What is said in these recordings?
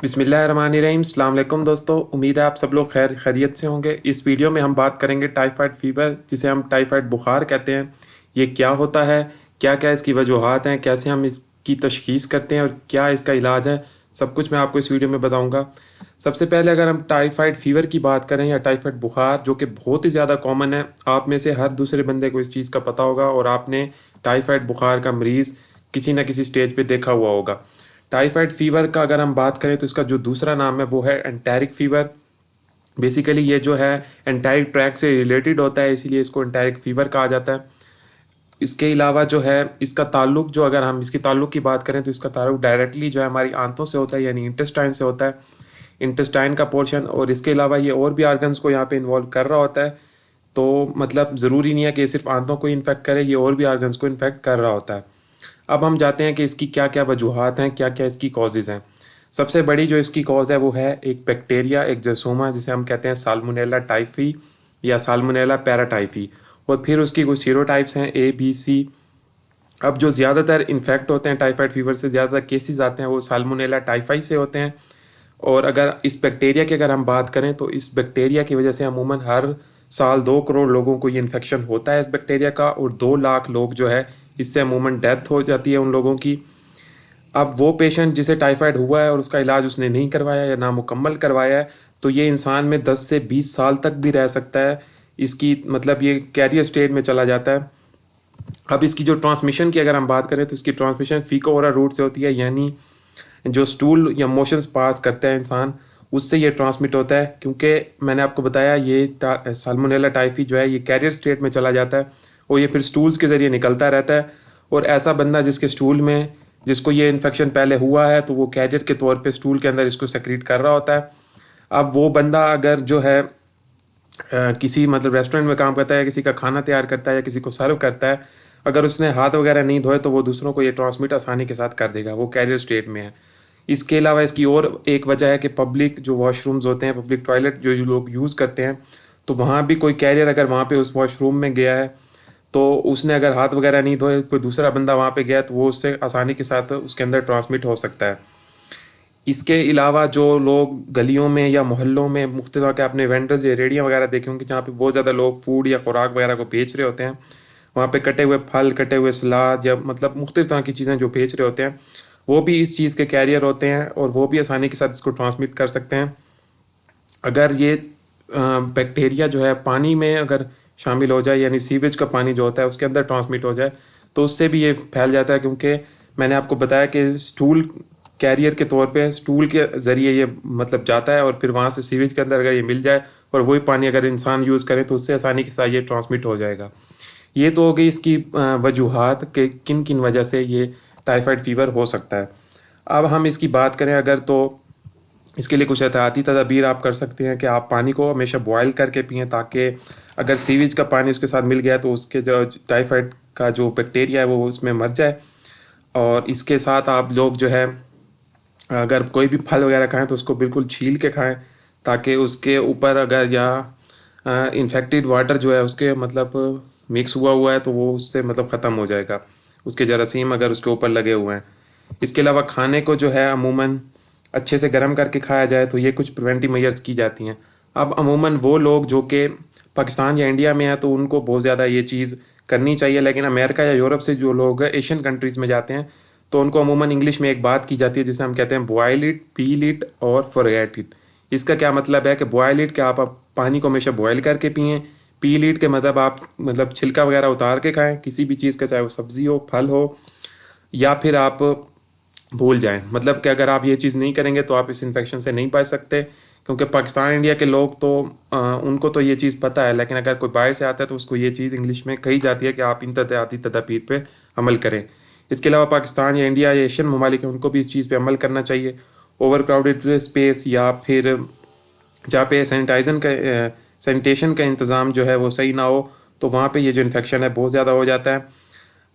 बिस्मिल्लाहिर्रहमानिर्रहीम। अस्सलाम वालेकुम दोस्तों, उम्मीद है आप सब लोग खैरियत से होंगे। इस वीडियो में हम बात करेंगे टाइफाइड फीवर, जिसे हम टाइफाइड बुखार कहते हैं। ये क्या होता है, क्या क्या इसकी वजूहात हैं, कैसे हम इसकी तशखीस करते हैं और क्या इसका इलाज है, सब कुछ मैं आपको इस वीडियो में बताऊंगा। सबसे पहले अगर हम टाइफाइड फीवर की बात करें या टाइफाइड बुखार, जो कि बहुत ही ज़्यादा कॉमन है, आप में से हर दूसरे बंदे को इस चीज़ का पता होगा और आपने टाइफाइड बुखार का मरीज़ किसी न किसी स्टेज पे देखा हुआ होगा। टाइफाइड फीवर का अगर हम बात करें तो इसका जो दूसरा नाम है वो है एंटेरिक फीवर। बेसिकली ये जो है एंटेरिक ट्रैक से रिलेटेड होता है, इसीलिए इसको एंटेरिक फीवर कहा जाता है। इसके अलावा जो है इसका ताल्लुक, जो अगर हम इसकी ताल्लुक की बात करें तो इसका ताल्लुक डायरेक्टली जो है हमारी आंतों से होता है, यानी इंटेस्टाइन से होता है, इंटेस्टाइन का पोर्शन। और इसके अलावा ये और भी आर्गन्स को यहाँ पे इन्वॉल्व कर रहा होता है। तो मतलब ज़रूरी नहीं है कि सिर्फ आंतों को इन्फेक्ट करे, ये और भी आर्गन्स को इन्फेक्ट कर रहा होता है। अब हम जाते हैं कि इसकी क्या क्या वजूहात हैं, क्या क्या इसकी कॉजेज़ हैं। सबसे बड़ी जो इसकी कॉज है वो है एक बैक्टीरिया, एक जरसोमा, जिसे हम कहते हैं साल्मोनेला टाइफी या साल्मोनेला पैराटाइफी। और फिर उसकी कुछ सीरोटाइप्स हैं, ए बी सी। अब जो ज़्यादातर इन्फेक्ट होते हैं टाइफाइड फीवर से, ज़्यादातर केसेस आते हैं वो साल्मोनेला टाइफाई से होते हैं। और अगर इस बैक्टीरिया की अगर हम बात करें तो इस बैक्टीरिया की वजह से अमूमन हर साल 2 करोड़ लोगों को ये इन्फेक्शन होता है इस बैक्टीरिया का, और 2 लाख लोग जो है इससे अमूमन डेथ हो जाती है उन लोगों की। अब वो पेशेंट जिसे टाइफाइड हुआ है और उसका इलाज उसने नहीं करवाया या नामुकम्मल करवाया है, तो ये इंसान में 10 से 20 साल तक भी रह सकता है। इसकी मतलब ये कैरियर स्टेज में चला जाता है। अब इसकी जो ट्रांसमिशन की अगर हम बात करें तो इसकी ट्रांसमिशन फीको ओरल रूट से होती है, यानी जो स्टूल या मोशंस पास करता है इंसान, उससे ये ट्रांसमिट होता है। क्योंकि मैंने आपको बताया ये साल्मोनेला टाइफी जो है ये कैरियर स्टेट में चला जाता है और ये फिर स्टूल्स के ज़रिए निकलता रहता है। और ऐसा बंदा जिसके स्टूल में, जिसको ये इन्फेक्शन पहले हुआ है, तो वो कैरियर के तौर पे स्टूल के अंदर इसको सेक्रेट कर रहा होता है। अब वो बंदा अगर जो है किसी मतलब रेस्टोरेंट में काम करता है, किसी का खाना तैयार करता है या किसी को सर्व करता है, अगर उसने हाथ वगैरह नहीं धोए तो वो दूसरों को ये ट्रांसमिट आसानी के साथ कर देगा, वो कैरियर स्टेट में है। इसके अलावा इसकी और एक वजह है कि पब्लिक जो वॉशरूम्स होते हैं, पब्लिक टॉयलेट जो लोग यूज़ करते हैं, तो वहाँ भी कोई कैरियर अगर वहाँ पे उस वॉशरूम में गया है, तो उसने अगर हाथ वगैरह नहीं धोए, कोई दूसरा बंदा वहाँ पे गया तो वो उससे आसानी के साथ उसके अंदर ट्रांसमिट हो सकता है। इसके अलावा जो लोग गलियों में या मोहल्लों में मुख्तलिफ के अपने वेंडर्स या रेडियाँ वगैरह देखे होंगे, जहाँ पे बहुत ज़्यादा लोग फूड या खुराक वगैरह को बेच रहे होते हैं, वहाँ पे कटे हुए फल, कटे हुए सलाद या मतलब मुख्तलिफ तरह की चीज़ें जो बेच रहे होते हैं, वो भी इस चीज़ के कैरियर होते हैं और वो भी आसानी के साथ इसको ट्रांसमिट कर सकते हैं। अगर ये बैक्टीरिया जो है पानी में अगर शामिल हो जाए, यानी सीवेज का पानी जो होता है उसके अंदर ट्रांसमिट हो जाए, तो उससे भी ये फैल जाता है। क्योंकि मैंने आपको बताया कि स्टूल कैरियर के तौर पे स्टूल के ज़रिए ये मतलब जाता है और फिर वहाँ से सीवेज के अंदर अगर ये मिल जाए और वही पानी अगर इंसान यूज़ करे तो उससे आसानी के साथ ये ट्रांसमिट हो जाएगा। ये तो हो गई इसकी वजूहात के किन किन वजह से ये टाइफाइड फीवर हो सकता है। अब हम इसकी बात करें अगर, तो इसके लिए कुछ एहतियाती तदाबीर आप कर सकते हैं कि आप पानी को हमेशा बॉयल करके पिएँ, ताकि अगर सीवेज का पानी उसके साथ मिल गया तो उसके जो टाइफाइड का जो बैक्टीरिया है वो उसमें मर जाए। और इसके साथ आप लोग जो है अगर कोई भी फल वगैरह खाएं तो उसको बिल्कुल छील के खाएं, ताकि उसके ऊपर अगर या इन्फेक्टेड वाटर जो है उसके मतलब मिक्स हुआ हुआ है तो वो उससे मतलब ख़त्म हो जाएगा, उसके जरासीम अगर उसके ऊपर लगे हुए हैं। इसके अलावा खाने को जो है अमूमन अच्छे से गर्म करके खाया जाए, तो ये कुछ प्रिवेंटिव मेजर्स की जाती हैं। अब अमूमन वो लोग जो कि पाकिस्तान या इंडिया में हैं तो उनको बहुत ज़्यादा ये चीज़ करनी चाहिए, लेकिन अमेरिका या यूरोप से जो लोग एशियन कंट्रीज़ में जाते हैं तो उनको अमूमन इंग्लिश में एक बात की जाती है जिसे हम कहते हैं बॉयल इट, पील इट और फॉरगेट इट। इसका क्या मतलब है कि बॉयल इट के आप पानी को हमेशा बॉयल करके पिएँ, पील इट के मतलब आप मतलब छिलका वगैरह उतार के खाएँ किसी भी चीज़ का, चाहे वो सब्ज़ी हो, फल हो, या फिर आप भूल जाएं। मतलब कि अगर आप ये चीज़ नहीं करेंगे तो आप इस इन्फेक्शन से नहीं बच सकते। क्योंकि पाकिस्तान इंडिया के लोग तो उनको तो ये चीज़ पता है, लेकिन अगर कोई बाहर से आता है तो उसको ये चीज़ इंग्लिश में कही जाती है कि आप इन एहतियाती तदाबीर पे अमल करें। इसके अलावा पाकिस्तान या इंडिया या एशियन ममालिक हैं, उनको भी इस चीज़ पे अमल करना चाहिए। ओवर क्राउडेड स्पेस या फिर जहाँ पे सैनिटेशन का इंतज़ाम जो है वो सही ना हो, तो वहाँ पे ये जो इन्फेक्शन है बहुत ज़्यादा हो जाता है।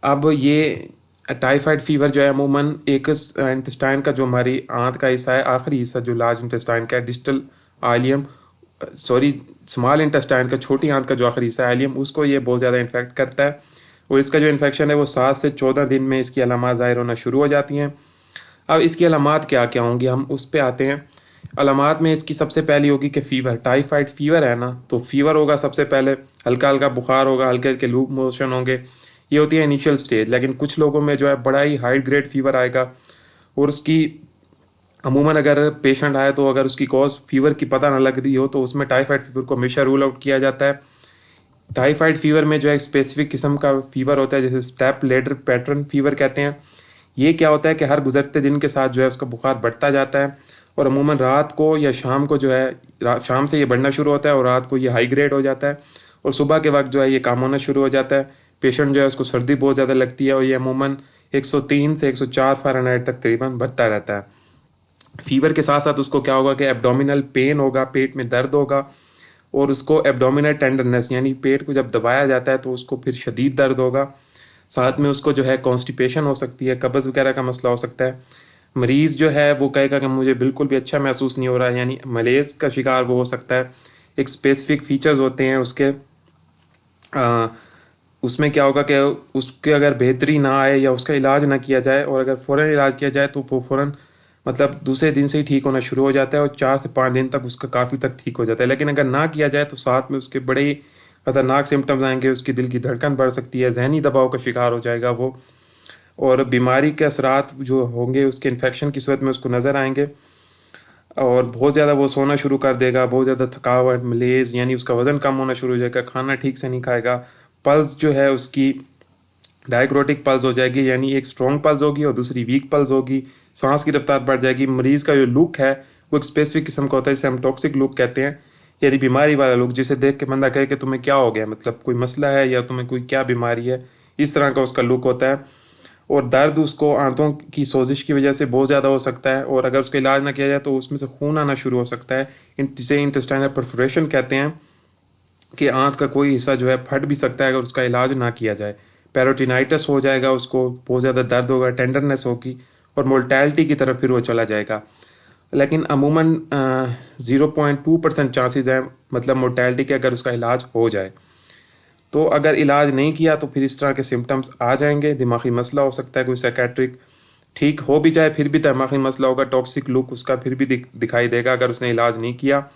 अब ये टाइफाइड फीवर जो है अमूमन एक इंटेस्टाइन का जो हमारी आंत का हिस्सा है, आखिरी हिस्सा जो लार्ज इंटेस्टाइन का है, distal ileum, sorry small intestine का, छोटी आंत का जो आखिरी हिस्सा है आइलियम, उसको ये बहुत ज़्यादा इन्फेक्ट करता है। और इसका जो इन्फेक्शन है वो 7 से 14 दिन में इसकी अलामात ज़ाहिर होना शुरू हो जाती हैं। अब इसकी अलामात क्या क्या होंगी, हम उस पे आते हैं। अलामात में इसकी सबसे पहली होगी कि फ़ीवर, टाइफाइड फ़ीवर है ना, तो फ़ीवर होगा सबसे पहले, हल्का हल्का बुखार होगा, हल्के हल्के लूज मोशन होंगे। ये होती है इनिशियल स्टेज। लेकिन कुछ लोगों में जो है बड़ा ही हाई ग्रेड फ़ीवर आएगा, और उसकी अमूमन अगर पेशेंट आए तो अगर उसकी कॉज फीवर की पता ना लग रही हो तो उसमें टाइफाइड फीवर को हमेशा रूल आउट किया जाता है। टाइफाइड फीवर में जो है स्पेसिफिक किस्म का फीवर होता है, जैसे स्टेप लेडर पैटर्न फीवर कहते हैं। ये क्या होता है कि हर गुजरते दिन के साथ जो है उसका बुखार बढ़ता जाता है, और अमूमन रात को या शाम को जो है शाम से ये बढ़ना शुरू होता है और रात को ये हाई ग्रेड हो जाता है, और सुबह के वक्त जो है ये कम होना शुरू हो जाता है। पेशेंट जो है उसको सर्दी बहुत ज़्यादा लगती है, और ये अमूमन 103 से 104 फ़ारेनहाइट तक तकरीबन बढ़ता रहता है। फीवर के साथ साथ उसको क्या होगा कि एब्डोमिनल पेन होगा, पेट में दर्द होगा, और उसको एब्डोमिनल टेंडरनेस यानी पेट को जब दबाया जाता है तो उसको फिर शदीद दर्द होगा। साथ में उसको जो है कॉन्स्टिपेशन हो सकती है, कब्ज़ वगैरह का मसला हो सकता है। मरीज़ जो है वो कहेगा कि मुझे बिल्कुल भी अच्छा महसूस नहीं हो रहा है, यानी मलेज का शिकार वो हो सकता है। एक स्पेसिफिक फ़ीचर्स होते हैं उसके, उसमें क्या होगा कि उसके अगर बेहतरी ना आए या उसका इलाज ना किया जाए, और अगर फ़ौरन इलाज किया जाए तो वो फ़ौरन मतलब दूसरे दिन से ही ठीक होना शुरू हो जाता है, और 4 से 5 दिन तक उसका काफ़ी तक ठीक हो जाता है। लेकिन अगर ना किया जाए तो साथ में उसके बड़े ही ख़तरनाक सिम्टम्स आएंगे। उसकी दिल की धड़कन बढ़ सकती है, जहनी दबाव का शिकार हो जाएगा वो, और बीमारी के असरात जो होंगे उसके इन्फेक्शन की सूरत में उसको नज़र आएंगे, और बहुत ज़्यादा वो सोना शुरू कर देगा, बहुत ज़्यादा थकावट, मलेज, यानी उसका वज़न कम होना शुरू हो जाएगा, खाना ठीक से नहीं खाएगा। पल्स जो है उसकी डायक्रोटिक पल्स हो जाएगी, यानी एक स्ट्रॉन्ग पल्स होगी और दूसरी वीक पल्स होगी। सांस की रफ्तार बढ़ जाएगी। मरीज़ का जो लुक है वो एक स्पेसिफिक किस्म का होता है, जिसे हम टॉक्सिक लुक कहते हैं, यानी बीमारी वाला लुक, जिसे देख के बंदा कहे कि तुम्हें क्या हो गया, मतलब कोई मसला है या तुम्हें कोई क्या बीमारी है, इस तरह का उसका लुक होता है। और दर्द उसको आंतों की सोजिश की वजह से बहुत ज़्यादा हो सकता है, और अगर उसका इलाज ना किया जाए तो उसमें से खून आना शुरू हो सकता है, जिसे इंटेस्टाइनल परफोरेशन कहते हैं, कि आंत का कोई हिस्सा जो है फट भी सकता है अगर उसका इलाज ना किया जाए। पेरोटिनाइटिस हो जाएगा, उसको बहुत ज़्यादा दर्द होगा, टेंडरनेस होगी, और मोर्टैलिटी की तरफ फिर वो चला जाएगा। लेकिन अमूमन 0.2% चांसेस हैं, मतलब मोर्टैलिटी के, अगर उसका इलाज हो जाए। तो अगर इलाज नहीं किया तो फिर इस तरह के सिम्टम्स आ जाएंगे। दिमागी मसला हो सकता है, कोई साइकेट्रिक, ठीक हो भी जाए फिर भी दिमागी मसला होगा, टॉक्सिक लुक उसका फिर भी दिखाई देगा अगर उसने इलाज नहीं किया।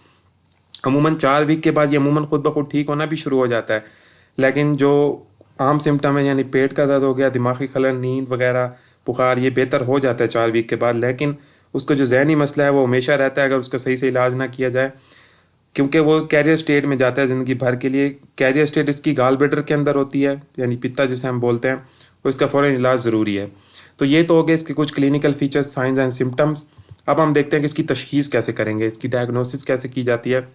अमूमन 4 वीक के बाद ये अमूमन खुद ब खुद ठीक होना भी शुरू हो जाता है। लेकिन जो आम सिम्टम है, यानी पेट का दर्द हो गया, दिमागी खलल, नींद वगैरह, बुखार, ये बेहतर हो जाता है 4 वीक के बाद। लेकिन उसका जो जहनी मसला है वो हमेशा रहता है अगर उसका सही से इलाज ना किया जाए, क्योंकि वो कैरियर स्टेट में जाता है ज़िंदगी भर के लिए। कैरियर स्टेट इसकी गाल ब्लैडर के अंदर होती है, यानी पित्ता जिसे हम बोलते हैं, और इसका फ़ौरन इलाज ज़रूरी है। तो ये तो हो गए इसके कुछ clinical features, science and symptoms. अब हम देखते हैं कि इसकी तशखीस कैसे करेंगे, इसकी डायग्नोसिस कैसे की जाती है।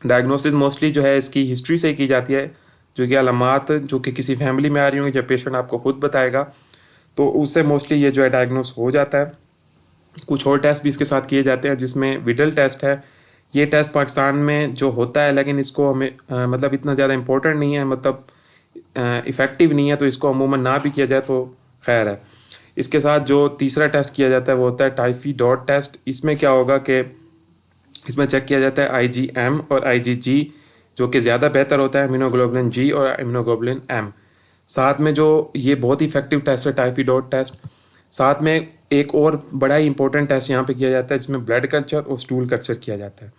डायग्नोसिस मोस्टली जो है इसकी हिस्ट्री से ही की जाती है, जो कि अलामात जो कि किसी फैमिली में आ रही होंगी, जब पेशेंट आपको खुद बताएगा तो उससे मोस्टली ये जो है डायग्नोस हो जाता है। कुछ और टेस्ट भी इसके साथ किए जाते हैं, जिसमें विडल टेस्ट है। ये टेस्ट पाकिस्तान में जो होता है, लेकिन इसको हमें मतलब इतना ज़्यादा इम्पोर्टेंट नहीं है, मतलब इफ़ेक्टिव नहीं है, तो इसको अमूमन ना भी किया जाए तो खैर है। इसके साथ जो तीसरा टेस्ट किया जाता है वो होता है टाइफी डॉट टेस्ट। इसमें क्या होगा कि इसमें चेक किया जाता है IgM और IgG, जो कि ज़्यादा बेहतर होता है इम्यूनोग्लोबुलिन G और इम्यूनोग्लोबुलिन M। साथ में जो ये बहुत ही इफेक्टिव टेस्ट है टाइफी डॉट टेस्ट। साथ में एक और बड़ा ही इंपॉर्टेंट टेस्ट यहाँ पे किया जाता है, जिसमें ब्लड कल्चर और स्टूल कल्चर किया जाता है।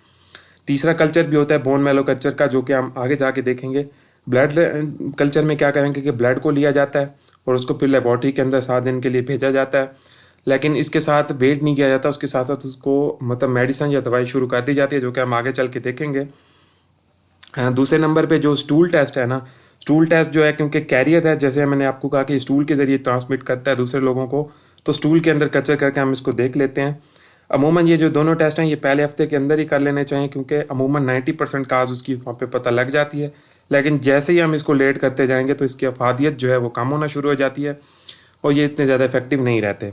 तीसरा कल्चर भी होता है बोन मैरो कल्चर का, जो कि हम आगे जाके देखेंगे। ब्लड कल्चर में क्या करेंगे कि ब्लड को लिया जाता है और उसको फिर लेबॉर्ट्री के अंदर 7 दिन के लिए भेजा जाता है। लेकिन इसके साथ वेट नहीं किया जाता, उसके साथ साथ उसको मतलब मेडिसिन या दवाई शुरू कर दी जाती है, जो कि हम आगे चल के देखेंगे। दूसरे नंबर पे जो स्टूल टेस्ट है ना, स्टूल टेस्ट जो है, क्योंकि कैरियर है, जैसे मैंने आपको कहा कि स्टूल के ज़रिए ट्रांसमिट करता है दूसरे लोगों को, तो स्टूल के अंदर कल्चर करके हम इसको देख लेते हैं। अमूमन ये जो दोनों टेस्ट हैं ये पहले हफ्ते के अंदर ही कर लेने चाहिए, क्योंकि अमूमन 90% काज उसकी वहाँ पे पता लग जाती है। लेकिन जैसे ही हम इसको लेट करते जाएंगे तो इसकी अफादियत जो है वो कम होना शुरू हो जाती है, और ये इतने ज़्यादा इफेक्टिव नहीं रहते।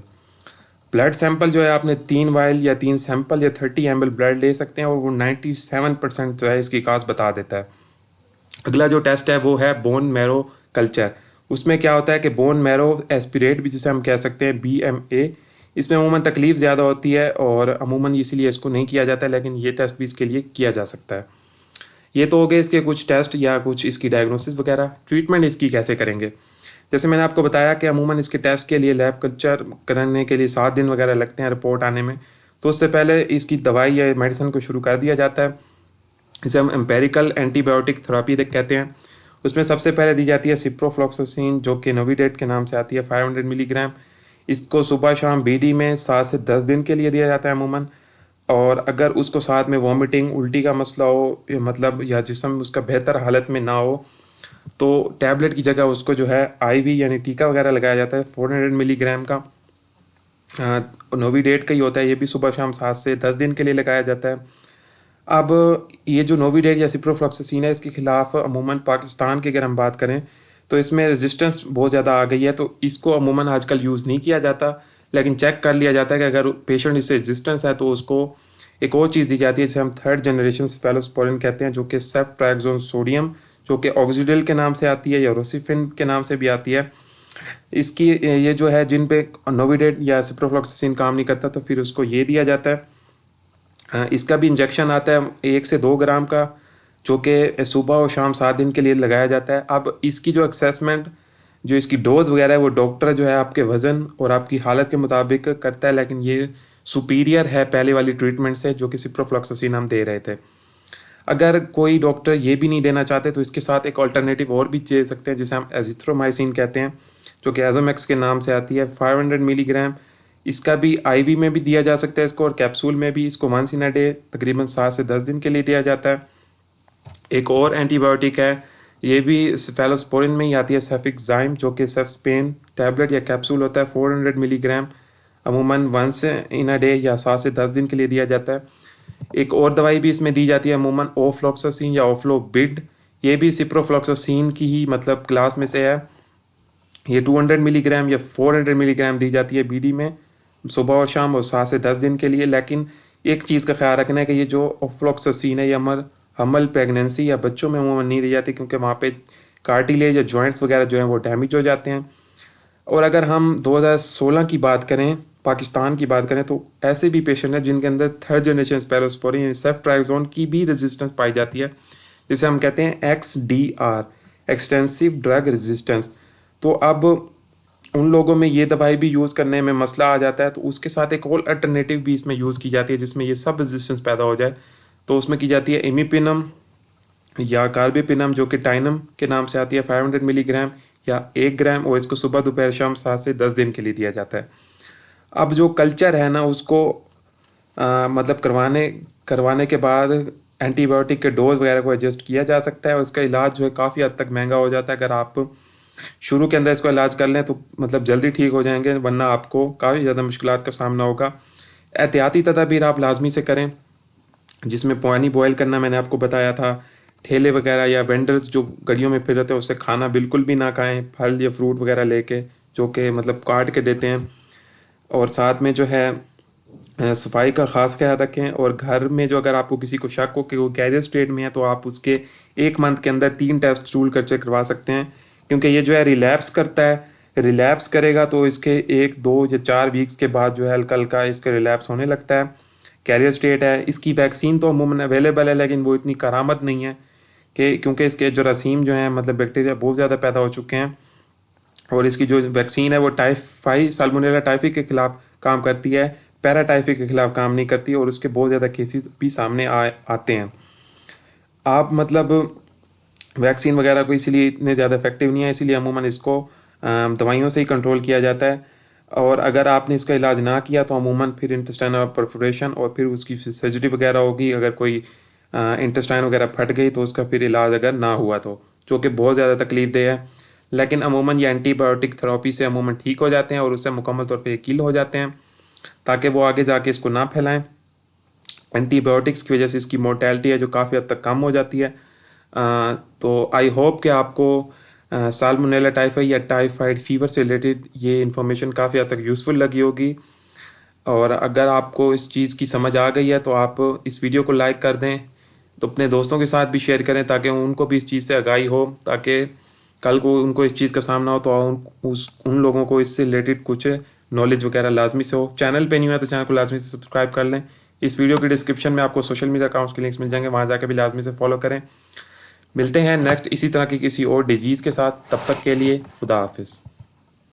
ब्लड सैंपल जो है, आपने 3 वाइल या 3 सैंपल या 30 ml ब्लड ले सकते हैं, और वो 97% जो है इसकी काज बता देता है। अगला जो टेस्ट है वो है बोन मैरो कल्चर। उसमें क्या होता है कि बोन मैरो एस्पिरेट भी जिसे हम कह सकते हैं, BMA, इसमें अमूमन तकलीफ़ ज़्यादा होती है और अमूमन इसीलिए इसको नहीं किया जाता है, लेकिन ये टेस्ट भी इसके लिए किया जा सकता है। ये तो हो गए इसके कुछ टेस्ट या कुछ इसकी डायग्नोसिस वगैरह। ट्रीटमेंट इसकी कैसे करेंगे? जैसे मैंने आपको बताया कि अमूमन इसके टेस्ट के लिए लैब कल्चर कराने के लिए 7 दिन वगैरह लगते हैं रिपोर्ट आने में। तो उससे पहले इसकी दवाई या मेडिसिन को शुरू कर दिया जाता है, जिसे हम एम्पेरिकल एंटीबायोटिक थेरेपी कहते हैं। उसमें सबसे पहले दी जाती है सिप्रोफ्लॉक्सासिन, जो कि नोविडेट के नाम से आती है, 500 मिलीग्राम। इसको सुबह शाम बीडी में 7 से 10 दिन के लिए दिया जाता है अमूमन। और अगर उसको साथ में वॉमिटिंग उल्टी का मसला हो, मतलब या जिस्म उसका बेहतर हालत में ना हो, तो टैबलेट की जगह उसको जो है आईवी यानी टीका वगैरह लगाया जाता है 400 मिलीग्राम का। नोविडेट का ही होता है, ये भी सुबह शाम 7 से 10 दिन के लिए लगाया जाता है। अब ये जो नोविडेट या सिप्रोफ्लॉक्सासिन है, इसके खिलाफ अमूमन पाकिस्तान की अगर हम बात करें तो इसमें रेजिस्टेंस बहुत ज़्यादा आ गई है, तो इसको अमूमन आजकल यूज़ नहीं किया जाता। लेकिन चेक कर लिया जाता है कि अगर पेशेंट इससे रेजिस्टेंस है तो उसको एक और चीज़ दी जाती है जिसे हम 3rd जनरेशन सेफेलोस्पोरिन कहते हैं, जो कि सेफ्ट्रैक्सोन सोडियम, जो कि ऑक्सीडिल के नाम से आती है या रोसिफिन के नाम से भी आती है। इसकी ये जो है जिन पे नोविडेट या सिप्रोफ्लॉक्सासिन काम नहीं करता तो फिर उसको ये दिया जाता है। इसका भी इंजेक्शन आता है 1 से 2 ग्राम का, जो कि सुबह और शाम 7 दिन के लिए लगाया जाता है। अब इसकी जो असेसमेंट, जो इसकी डोज वगैरह है, वो डॉक्टर जो है आपके वज़न और आपकी हालत के मुताबिक करता है, लेकिन ये सुपीरियर है पहले वाली ट्रीटमेंट से जो कि सिप्रोफ्लॉक्सासिन हम दे रहे थे। अगर कोई डॉक्टर ये भी नहीं देना चाहते तो इसके साथ एक अल्टरनेटिव और भी दे सकते हैं, जिसे हम एजिथ्रोमाइसिन कहते हैं, जो कि एजोमैक्स के नाम से आती है, 500 मिलीग्राम। इसका भी आईवी में भी दिया जा सकता है इसको, और कैप्सूल में भी। इसको वंस इन अ डे तकरीबन 7 से 10 दिन के लिए दिया जाता है। एक और एंटीबायोटिक है, ये भी सेफेलोस्पोरिन में ही आती है, सेफिक्साइम, जो कि सेफ्स्पेन टैबलेट या कैप्सूल होता है 400 मिलीग्राम, अमूमन वंस इन अ डे या 7 से 10 दिन के लिए दिया जाता है। एक और दवाई भी इसमें दी जाती है अमूमन, ओफ्लॉक्सासिन या ओफ्लोबिड, ये भी सिप्रोफ्लॉक्सासिन की ही मतलब क्लास में से है। ये 200 मिलीग्राम या 400 मिलीग्राम दी जाती है बीडी में सुबह और शाम और 7 से 10 दिन के लिए। लेकिन एक चीज़ का ख्याल रखना है कि ये जो ओफ्लॉक्सासिन है, ये हमल प्रेगनेंसी या बच्चों में अमूमन नहीं दी जाती, क्योंकि वहाँ पे कार्टिलेज या जॉइंट्स वगैरह जो हैं वो डैमेज हो जाते हैं। और अगर हम 2016 की बात करें, पाकिस्तान की बात करें, तो ऐसे भी पेशेंट हैं जिनके अंदर 3rd जनरेशन सेफेलोस्पोरिन सेफ्ट्रैक्सोन की भी रेजिस्टेंस पाई जाती है, जिसे हम कहते हैं XDR, एक्सटेंसिव ड्रग रेजिस्टेंस। तो अब उन लोगों में ये दवाई भी यूज़ करने में मसला आ जाता है, तो उसके साथ एक और अल्टरनेटिव भी इसमें यूज़ की जाती है जिसमें ये सब रेजिस्टेंस पैदा हो जाए। तो उसमें की जाती है इमिपिनम या कार्बिपिनम, जो कि टाइनम के नाम से आती है, 500 मिलीग्राम या 1 ग्राम, और इसको सुबह दोपहर शाम 7 से 10 दिन के लिए दिया जाता है। अब जो कल्चर है ना, उसको मतलब करवाने के बाद एंटीबायोटिक के डोज वगैरह को एडजस्ट किया जा सकता है, और इसका इलाज जो है काफ़ी हद तक महंगा हो जाता है। अगर आप शुरू के अंदर इसको इलाज कर लें तो मतलब जल्दी ठीक हो जाएंगे, वरना आपको काफ़ी ज़्यादा मुश्किलात का सामना होगा। एहतियाती तदाबीर आप लाजमी से करें, जिसमें पानी बॉयल करना मैंने आपको बताया था। ठेले वगैरह या वेंडर्स जो गलियों में फिर रहते हैं उससे खाना बिल्कुल भी ना खाएं, फल या फ्रूट वगैरह लेके, जो कि मतलब काट के देते हैं। और साथ में जो है सफाई का ख़ास ख्याल रखें। और घर में जो अगर आपको किसी को शक हो कि वो कैरियर स्टेट में है, तो आप उसके 1 मंथ के अंदर 3 टेस्ट स्टूल कल्चर करवा सकते हैं, क्योंकि ये जो है रिलैप्स करता है। रिलैप्स करेगा तो इसके 1, 2 या 4 वीक्स के बाद जो है हल्का हल्का इसके रिलैप्स होने लगता है, कैरियर स्टेट है। इसकी वैक्सीन तो अमूमन अवेलेबल है, लेकिन वो इतनी करामत नहीं है कि क्योंकि इसके जरासीम जो हैं मतलब बैक्टीरिया बहुत ज़्यादा पैदा हो चुके हैं। और इसकी जो वैक्सीन है वो टाइफाई साल्मोनेला टाइफी के खिलाफ काम करती है, पैराटाइफी के खिलाफ काम नहीं करती, और उसके बहुत ज़्यादा केसेस भी सामने आते हैं। आप मतलब वैक्सीन वगैरह को इसीलिए इतने ज़्यादा इफेक्टिव नहीं है, इसीलिए अमूमन इसको दवाइयों से ही कंट्रोल किया जाता है। और अगर आपने इसका इलाज ना किया तो अमूमन फिर इंटेस्टाइनल परफोरेशन और फिर उसकी सर्जरी वगैरह होगी। अगर कोई इंटेस्टाइन वगैरह फट गई तो उसका फिर इलाज अगर ना हुआ तो, जो कि बहुत ज़्यादा तकलीफदेह है। लेकिन अमूमन ये एंटीबायोटिक थेरेपी से अमूमन ठीक हो जाते हैं और उससे मुकम्मल तौर पे कील हो जाते हैं, ताकि वो आगे जाके इसको ना फैलाएं। एंटीबायोटिक्स की वजह से इसकी मोर्टेलिटी है जो काफ़ी हद तक कम हो जाती है। तो आई होप कि आपको साल्मोनेला टाइफाई या टाइफाइड फीवर से रिलेटेड ये इन्फॉर्मेशन काफ़ी हद तक यूज़फुल लगी होगी। और अगर आपको इस चीज़ की समझ आ गई है तो आप इस वीडियो को लाइक कर दें, तो अपने दोस्तों के साथ भी शेयर करें ताकि उनको भी इस चीज़ से आगाही हो, ताकि कल को उनको इस चीज़ का सामना हो तो उन लोगों को इससे रिलेटेड कुछ नॉलेज वगैरह लाजमी से हो। चैनल पे नहीं हुआ तो चैनल को लाजमी से सब्सक्राइब कर लें। इस वीडियो के डिस्क्रिप्शन में आपको सोशल मीडिया अकाउंट्स के लिंक्स मिल जाएंगे, वहाँ जाकर भी लाजमी से फॉलो करें। मिलते हैं नेक्स्ट इसी तरह की किसी और डिजीज़ के साथ। तब तक के लिए खुदा हाफिज़।